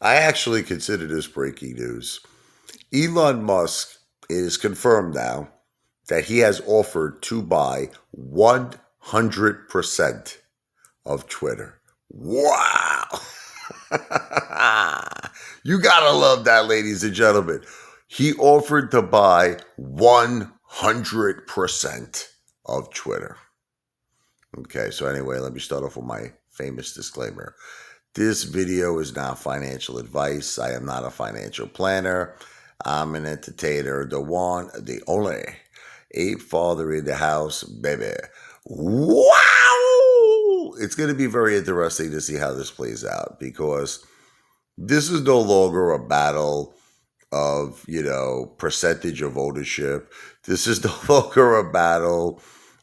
I actually consider this breaking news. Elon Musk is confirmed now that he has offered to buy 100% of Twitter. Wow. You gotta love that, ladies and gentlemen. He offered to buy 100% of Twitter. Okay, so anyway, let me start off with my famous disclaimer. This video is not financial advice. I am not a financial planner. I'm an entertainer, the one, the only ape father in the house, baby. Wow! It's going to be very interesting to see how this plays out because this is no longer a battle of, percentage of ownership. This is no longer a battle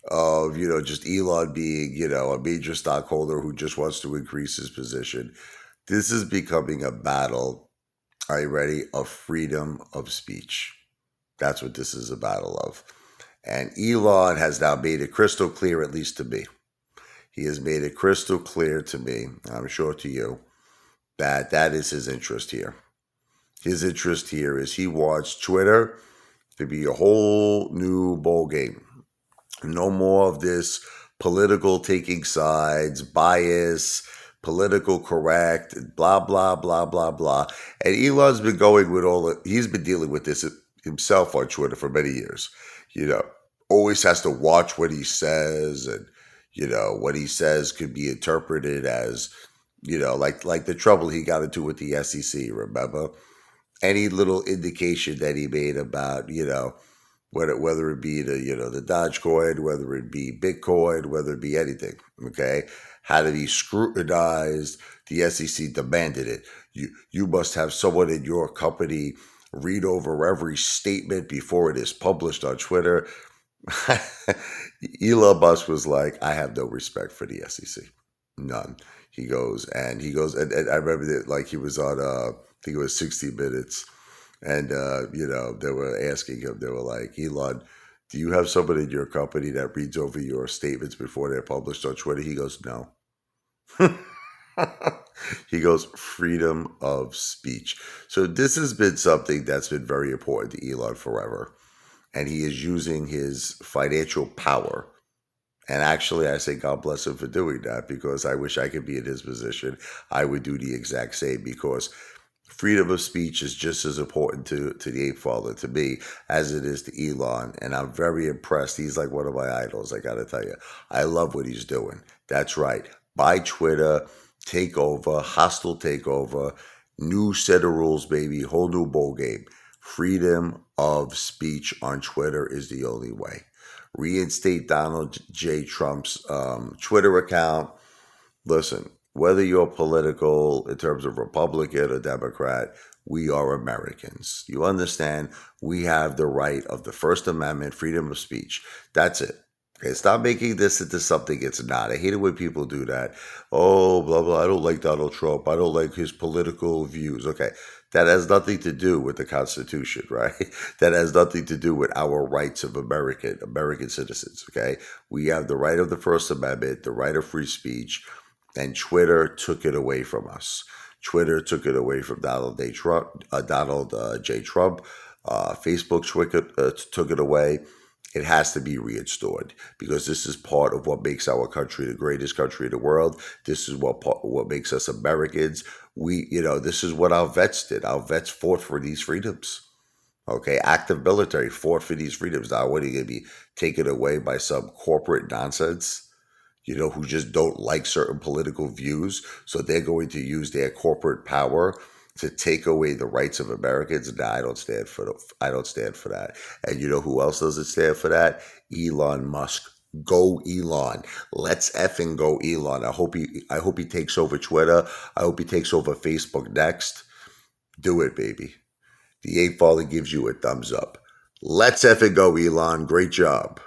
of, just Elon being, a major stockholder who just wants to increase his position. This is becoming a battle, are you ready, of freedom of speech. That's what this is a battle of. And Elon has now made it crystal clear, at least to me. He has made it crystal clear to me, I'm sure to you, that that is his interest here. His interest here is he wants Twitter to be a whole new ball game. No more of this political taking sides, bias, political correct, blah, blah, blah, blah, blah. And Elon's been going with he's been dealing with this himself on Twitter for many years. Always has to watch what he says, and, what he says could be interpreted as, like the trouble he got into with the SEC, remember? Any little indication that he made about, whether it be the Dogecoin, whether it be Bitcoin, whether it be anything, okay, had to be scrutinized. The SEC demanded it. You must have someone in your company read over every statement before it is published on Twitter. Elon Musk was like, I have no respect for the SEC, none. He goes, and I remember that, like, he was on I think it was 60 Minutes. And, they were asking him, they were like, Elon, do you have someone in your company that reads over your statements before they're published on Twitter? He goes, no. He goes, freedom of speech. So this has been something that's been very important to Elon forever. And he is using his financial power. And actually, I say God bless him for doing that, because I wish I could be in his position. I would do the exact same, because freedom of speech is just as important to the ape father, to me, as it is to Elon. And I'm very impressed. He's like one of my idols, I got to tell you. I love what he's doing. That's right. Buy Twitter, take over, hostile takeover, new set of rules, baby, whole new ball game. Freedom of speech on Twitter is the only way. Reinstate Donald J. Trump's Twitter account. Listen, whether you're political in terms of Republican or Democrat, we are Americans. You understand? We have the right of the First Amendment, freedom of speech. That's it. Okay, stop making this into something it's not. I hate it when people do that. Oh, blah, blah. I don't like Donald Trump. I don't like his political views. Okay, that has nothing to do with the Constitution, right? That has nothing to do with our rights of American citizens, okay? We have the right of the First Amendment, the right of free speech, and Twitter took it away from us. Twitter took it away from Donald J. Trump. Facebook took it away. It has to be reinstored, because this is part of what makes our country the greatest country in the world. This is what makes us Americans. This is what our vets did. Our vets fought for these freedoms. Okay, active military fought for these freedoms. Now, what are you going to be taken away by some corporate nonsense? Who just don't like certain political views, so they're going to use their corporate power to take away the rights of Americans. Nah, I don't stand for that. And you know who else doesn't stand for that? Elon Musk. Go Elon. Let's effing go Elon. I hope he takes over Twitter. I hope he takes over Facebook next. Do it, baby. The ape father gives you a thumbs up. Let's effing go Elon. Great job.